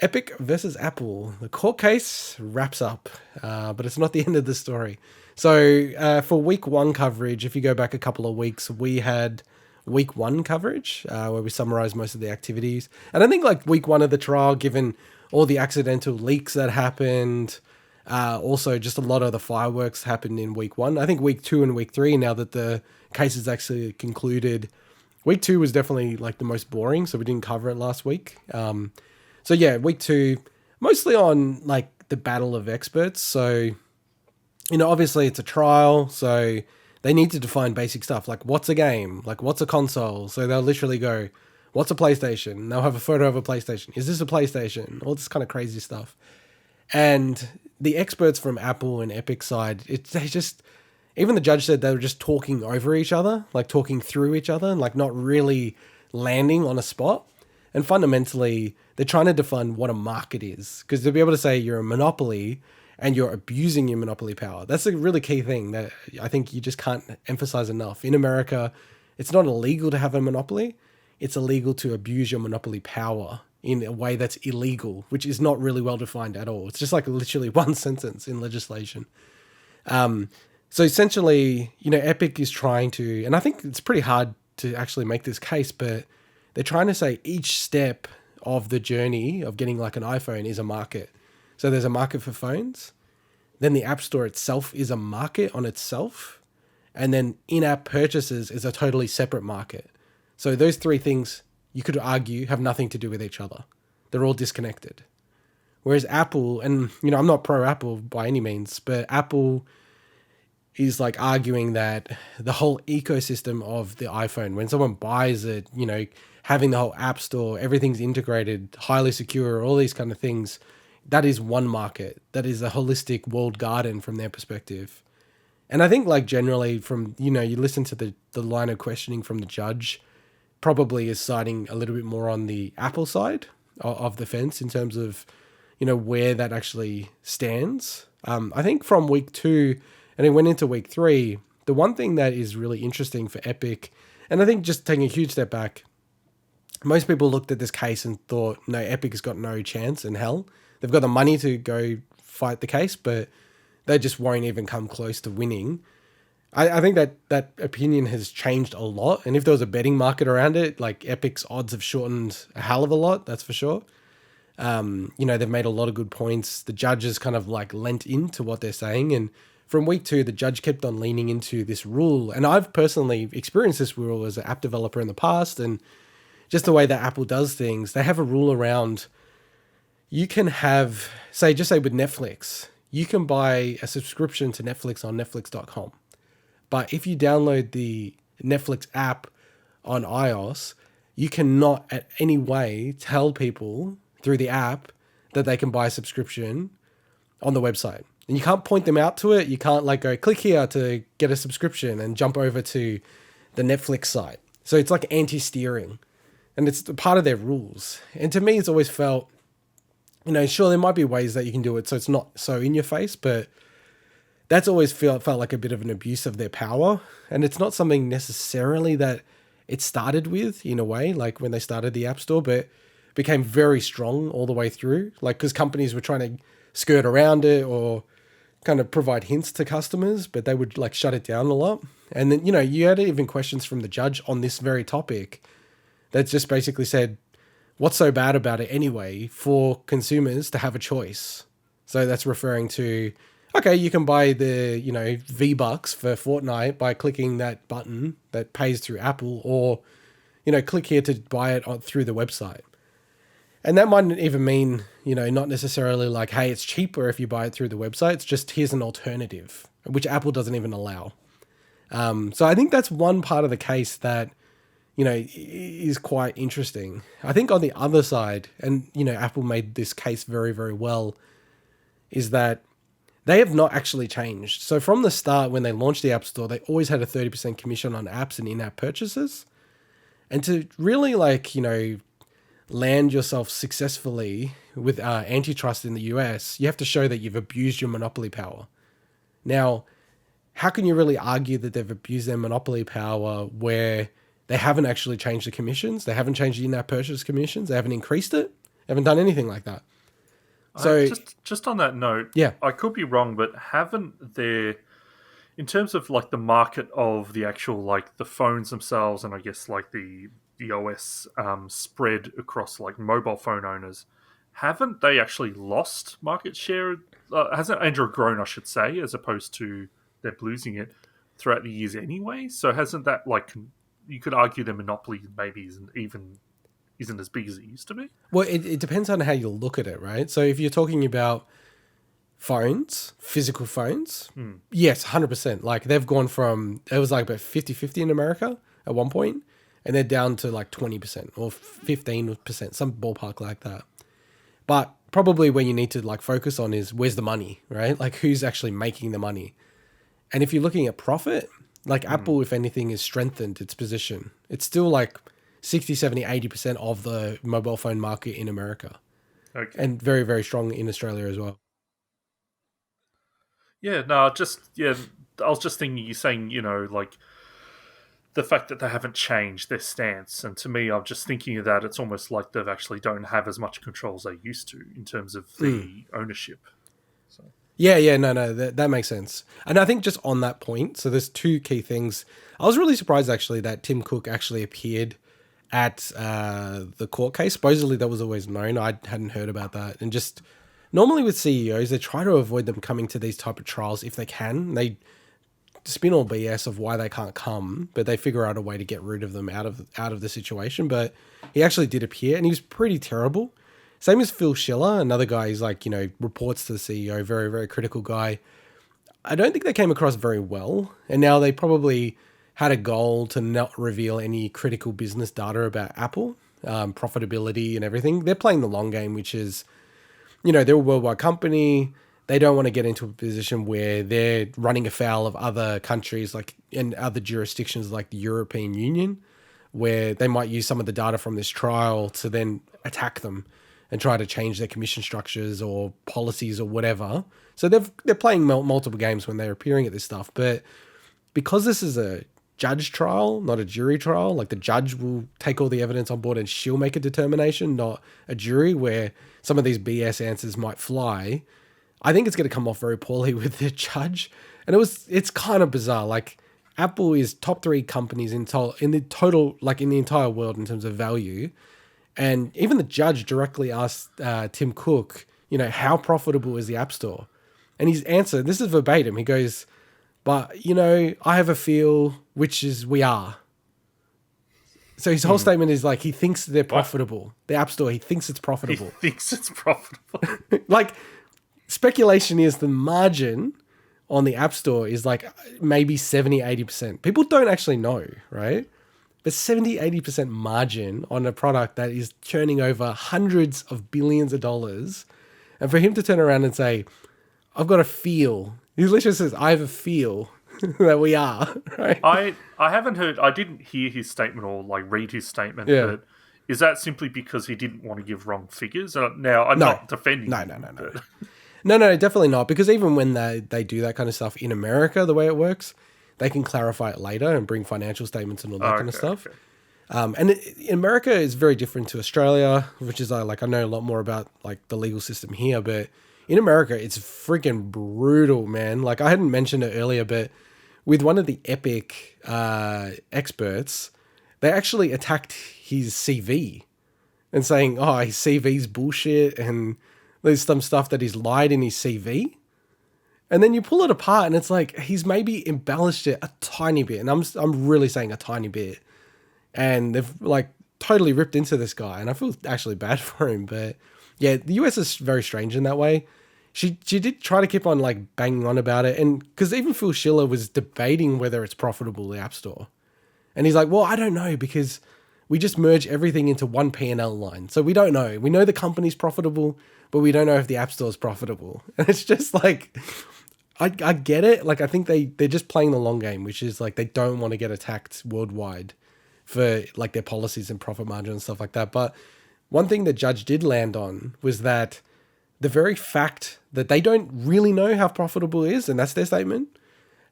Epic versus Apple. The court case wraps up, but it's not the end of the story. So for week one coverage, if you go back a couple of weeks, we had week one coverage where we summarized most of the activities. And I think like week one of the trial, given all the accidental leaks that happened, also just a lot of the fireworks happened in week one. I think week two and week three, now that the case is actually concluded, week two was definitely like the most boring, so we didn't cover it last week. So yeah, week two, mostly on like the battle of experts. So, obviously it's a trial, so they need to define basic stuff like what's a game, like what's a console. So they'll literally go, what's a PlayStation? They'll have a photo of a PlayStation. Is this a PlayStation? All this kind of crazy stuff. And the experts from Apple and Epic side, they just, even the judge said they were just talking over each other, like talking through each other, and like not really landing on a spot. And fundamentally, they're trying to define what a market is. Because to be able to say you're a monopoly and you're abusing your monopoly power, that's a really key thing that I think you just can't emphasize enough. In America, it's not illegal to have a monopoly. It's illegal to abuse your monopoly power in a way that's illegal, which is not really well defined at all. It's just like literally one sentence in legislation. So essentially, Epic is trying to, and I think it's pretty hard to actually make this case, but they're trying to say each step of the journey of getting like an iPhone is a market. So there's a market for phones. Then the App Store itself is a market on itself. And then in-app purchases is a totally separate market. So those three things, you could argue, have nothing to do with each other. They're all disconnected. Whereas Apple, and I'm not pro-Apple by any means, but Apple is like arguing that the whole ecosystem of the iPhone, when someone buys it, having the whole app store, everything's integrated, highly secure, all these kind of things, that is one market. That is a holistic walled garden from their perspective. And I think like generally from, you listen to the line of questioning from the judge, probably is siding a little bit more on the Apple side of the fence in terms of, where that actually stands. I think from week two, and it went into week three, the one thing that is really interesting for Epic, and I think just taking a huge step back, most people looked at this case and thought, no, Epic has got no chance in hell. They've got the money to go fight the case, but they just won't even come close to winning. I think that opinion has changed a lot. And if there was a betting market around it, like Epic's odds have shortened a hell of a lot, that's for sure. They've made a lot of good points. The judges kind of like lent into what they're saying. And from week two, the judge kept on leaning into this rule. And I've personally experienced this rule as an app developer in the past. And just the way that Apple does things, they have a rule around, you can have, say with Netflix, you can buy a subscription to Netflix on netflix.com. But if you download the Netflix app on iOS, you cannot at any way tell people through the app that they can buy a subscription on the website. And you can't point them out to it. You can't like go click here to get a subscription and jump over to the Netflix site. So it's like anti-steering. And it's part of their rules. And to me, it's always felt, sure, there might be ways that you can do it so it's not so in your face, but that's always felt like a bit of an abuse of their power. And it's not something necessarily that it started with in a way, like when they started the App Store, but became very strong all the way through. Like, because companies were trying to skirt around it or kind of provide hints to customers, but they would like shut it down a lot. And then, you had even questions from the judge on this very topic that just basically said, what's so bad about it anyway for consumers to have a choice? So that's referring to, okay, you can buy the, V-Bucks for Fortnite by clicking that button that pays through Apple, or, click here to buy it through the website. And that mightn't even mean, not necessarily like, hey, it's cheaper if you buy it through the website. It's just, here's an alternative, which Apple doesn't even allow. So I think that's one part of the case that, is quite interesting. I think on the other side, and, Apple made this case very, very well, is that they have not actually changed. So from the start, when they launched the App Store, they always had a 30% commission on apps and in-app purchases. And to really land yourself successfully with antitrust in the US, you have to show that you've abused your monopoly power. Now, how can you really argue that they've abused their monopoly power where they haven't actually changed the commissions? They haven't changed the in-app purchase commissions. They haven't increased it. They haven't done anything like that. So Just on that note, yeah, I could be wrong, but haven't there, in terms of like the market of the actual like the phones themselves, and I guess like the OS spread across like mobile phone owners, haven't they actually lost market share? Hasn't Android grown, I should say, as opposed to them losing it throughout the years anyway? So hasn't that like you could argue the monopoly maybe isn't as big as it used to be? well, it depends on how you look at it, right? So if you're talking about phones, physical phones, Hmm. yes, 100%. Like they've gone from, it was like about 50-50 in America at one point, and they're down to like 20% or 15%, some ballpark like that. But probably where you need to like focus on is where's the money, right? Like who's actually making the money. And if you're looking at profit, like Hmm. Apple, if anything, has strengthened its position. It's still like 60, 70, 80% of the mobile phone market in America, Okay. and very, very strong in Australia as well. Yeah, no, I was just thinking you saying, like the fact that they haven't changed their stance, and to me, I'm just thinking of that. It's almost like they've actually don't have as much control as they used to in terms of Mm. the ownership. So, Yeah, yeah, no, that makes sense. And I think just on that point, so there's two key things. I was really surprised actually that Tim Cook actually appeared at the court case. Supposedly that was always known. I hadn't heard about that. And just normally with CEOs, they try to avoid them coming to these type of trials if they can. They spin all BS of why they can't come, but they figure out a way to get rid of them out of the situation. But he actually did appear, and he was pretty terrible. Same as Phil Schiller, another guy who's like, reports to the CEO, very, very critical guy. I don't think they came across very well. And now they probably had a goal to not reveal any critical business data about Apple, profitability and everything. They're playing the long game, which is, they're a worldwide company. They don't want to get into a position where they're running afoul of other countries like in other jurisdictions like the European Union, where they might use some of the data from this trial to then attack them and try to change their commission structures or policies or whatever. So they're playing multiple games when they're appearing at this stuff. But because this is a judge trial, not a jury trial, like the judge will take all the evidence on board and she'll make a determination, not a jury where some of these BS answers might fly. I think it's going to come off very poorly with the judge. And it's kind of bizarre. Like Apple is top three companies in the total, like in the entire world in terms of value. And even the judge directly asked Tim Cook, how profitable is the App Store? And his answer, this is verbatim. He goes, but I have a feel, which is we are. So his whole hmm. statement is like he thinks they're What? profitable. The App Store, he thinks it's He profitable. thinks it's profitable. Like speculation is the margin on the App Store is like maybe 70-80%. People don't actually know, right? But 70-80% margin on a product that is churning over hundreds of billions of dollars. And for him to turn around and say, I've got a feel. He literally says, I have a feel that we are, right? I haven't heard. I didn't hear his statement or like read his statement, Yeah. but is that simply because he didn't want to give wrong figures? Now, I'm No. not defending No, no, no, him, no. but No, definitely not. Because even when they do that kind of stuff in America, the way it works, they can clarify it later and bring financial statements and all that kind of okay, stuff. okay. And in America is very different to Australia, which is I know a lot more about like the legal system here, but in America it's freaking brutal, man. Like I hadn't mentioned it earlier, but with one of the Epic experts, they actually attacked his CV and saying, "Oh, his CV's bullshit," and there's some stuff that he's lied in his CV. And then you pull it apart, and it's like he's maybe embellished it a tiny bit, and I'm really saying a tiny bit, and they've like totally ripped into this guy, and I feel actually bad for him. But yeah, the US is very strange in that way. She did try to keep on like banging on about it, and because even Phil Schiller was debating whether it's profitable, the App Store, and he's like, well, I don't know because we just merge everything into one P&L line, so we don't know. We know the company's profitable, but we don't know if the App Store is profitable, and it's just like. I get it. Like I think they're just playing the long game, which is like they don't want to get attacked worldwide for like their policies and profit margin and stuff like that. But one thing the judge did land on was that the very fact that they don't really know how profitable it is, and that's their statement,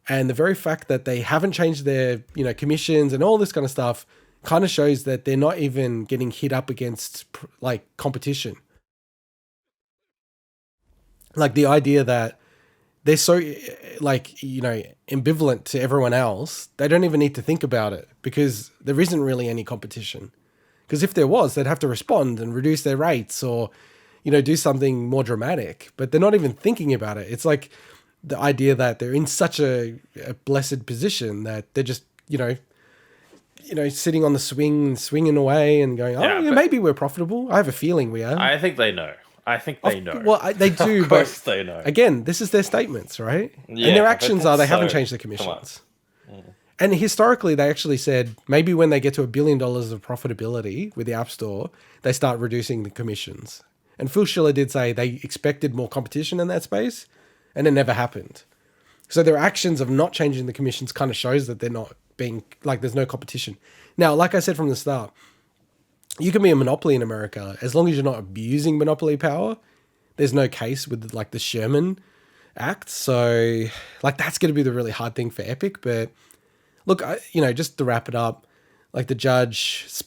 and the very fact that they haven't changed their commissions and all this kind of stuff kind of shows that they're not even getting hit up against like competition. Like the idea that they're so like, ambivalent to everyone else, they don't even need to think about it because there isn't really any competition. Because if there was, they'd have to respond and reduce their rates or, do something more dramatic. But they're not even thinking about it. It's like the idea that they're in such a blessed position that they're just, sitting on the swing, swinging away and going, maybe we're profitable. I have a feeling we are. I think they know. I think they know. Well, they do, Of course they know. Again, this is their statements, right? Yeah, and their actions but are they so- haven't changed the commissions. And historically, they actually said maybe when they get to $1 billion of profitability with the App Store, they start reducing the commissions. And Phil Schiller did say they expected more competition in that space, and it never happened. So their actions of not changing the commissions kind of shows that they're not being, like, there's no competition. Now, like I said from the start, you can be a monopoly in America as long as you're not abusing monopoly power. There's no case with like the Sherman Act. So like that's going to be the really hard thing for Epic. But look, just to wrap it up, like the judge is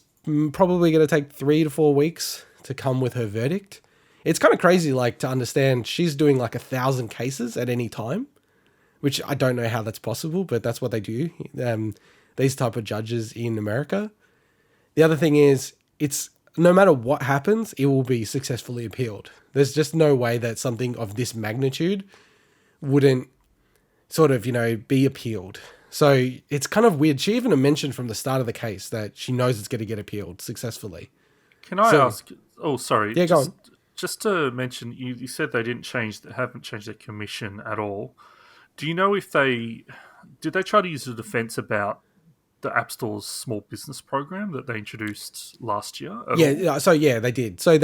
probably going to take 3 to 4 weeks to come with her verdict. It's kind of crazy, like to understand she's doing like 1,000 cases at any time, which I don't know how that's possible, but that's what they do. These type of judges in America. The other thing is, it's no matter what happens, it will be successfully appealed. There's just no way that something of this magnitude wouldn't sort of, be appealed. So it's kind of weird. She even mentioned from the start of the case that she knows it's going to get appealed successfully. Can I ask? Oh, sorry. Yeah, go on. Just to mention, you said they haven't changed their commission at all. Do you know if did they try to use a defense about the App Store's small business program that they introduced last year? They did. So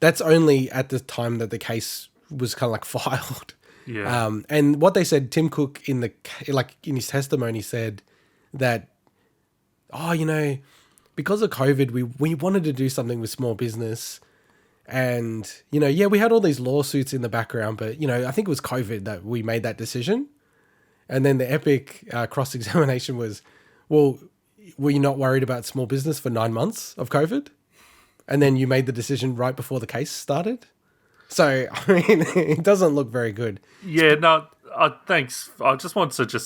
that's only at the time that the case was kind of like filed. Yeah. And what they said, Tim Cook in his testimony said that, because of COVID, we wanted to do something with small business. And, we had all these lawsuits in the background, but, I think it was COVID that we made that decision. And then the Epic cross-examination was, well, were you not worried about small business for 9 months of COVID? And then you made the decision right before the case started? So, I mean, it doesn't look very good. Yeah, no, thanks. I just wanted to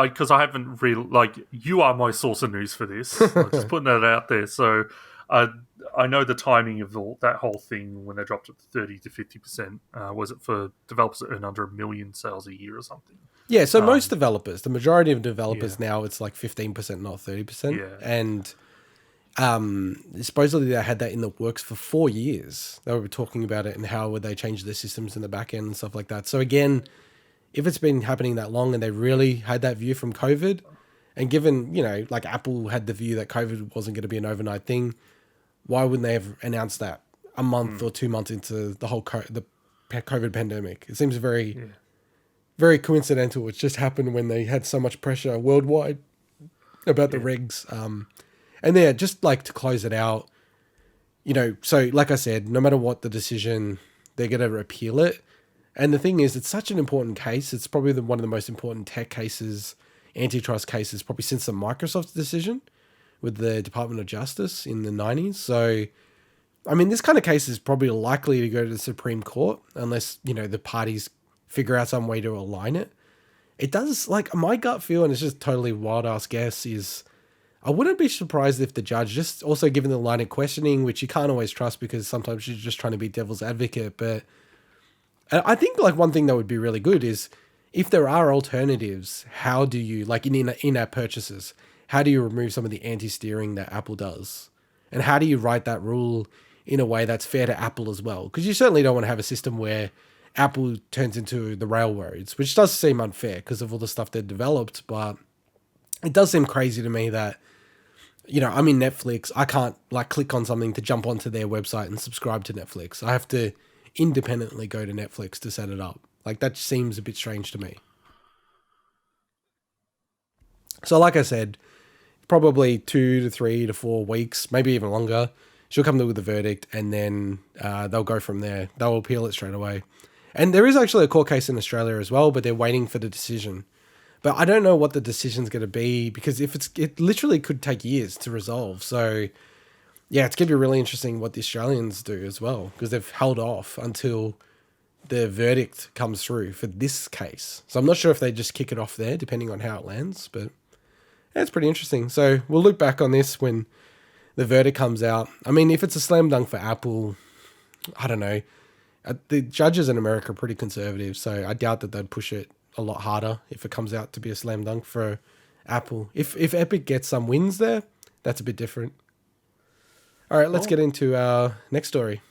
because I haven't really, you are my source of news for this. I'm just putting that out there. So, I know the timing of that whole thing when they dropped it to 30 to 50%. Was it for developers that earn under 1 million sales a year or something? Yeah, so most developers, the majority of developers now, it's like 15%, not 30%. Yeah. And supposedly they had that in the works for 4 years. They were talking about it and how would they change their systems in the back end and stuff like that. So again, if it's been happening that long and they really had that view from COVID, and given, like Apple had the view that COVID wasn't going to be an overnight thing, why wouldn't they have announced that a month or 2 months into the whole the COVID pandemic? It seems very, very coincidental. It just happened when they had so much pressure worldwide about the regs. And yeah, just like to close it out, so like I said, no matter what the decision, they're going to appeal it. And the thing is, it's such an important case. It's probably one of the most important tech cases, antitrust cases, probably since the Microsoft decision with the Department of Justice in the 90s. So, I mean, this kind of case is probably likely to go to the Supreme Court unless, the parties figure out some way to align it. It does, like, my gut feel, and it's just totally wild-ass guess, is I wouldn't be surprised if the judge, just also given the line of questioning, which you can't always trust because sometimes she's just trying to be devil's advocate, but I think, like, one thing that would be really good is if there are alternatives, how do you, like in-app purchases, how do you remove some of the anti-steering that Apple does? And how do you write that rule in a way that's fair to Apple as well? Because you certainly don't want to have a system where Apple turns into the railroads, which does seem unfair because of all the stuff they've developed. But it does seem crazy to me that, I'm in Netflix. I can't click on something to jump onto their website and subscribe to Netflix. I have to independently go to Netflix to set it up. Like, that seems a bit strange to me. So like I said, probably 2 to 3 to 4 weeks, maybe even longer, she'll come with a verdict, and then they'll go from there. They'll appeal it straight away. And there is actually a court case in Australia as well, but they're waiting for the decision. But I don't know what the decision's going to be, because it literally could take years to resolve. So yeah, it's going to be really interesting what the Australians do as well, because they've held off until the verdict comes through for this case. So I'm not sure if they just kick it off there, depending on how it lands. But yeah, it's pretty interesting. So we'll look back on this when the verdict comes out. I mean, if it's a slam dunk for Apple, I don't know. The judges in America are pretty conservative, so I doubt that they'd push it a lot harder if it comes out to be a slam dunk for Apple. If Epic gets some wins there, that's a bit different. All right, let's get into our next story.